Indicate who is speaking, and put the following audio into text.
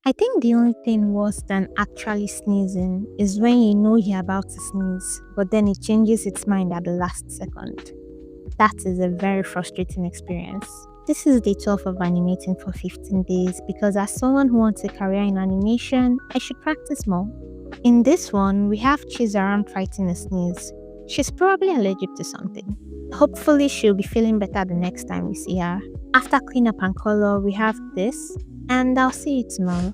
Speaker 1: I think the only thing worse than actually sneezing is when you know you're about to sneeze, but then it changes its mind at the last second. That is a very frustrating experience. This is day 12 of animating for 15 days because, as someone who wants a career in animation, I should practice more. In this one, we have Cheese around fighting a sneeze. She's probably allergic to something. Hopefully, she'll be feeling better the next time we see her. After cleanup and color, we have this, and I'll see you tomorrow.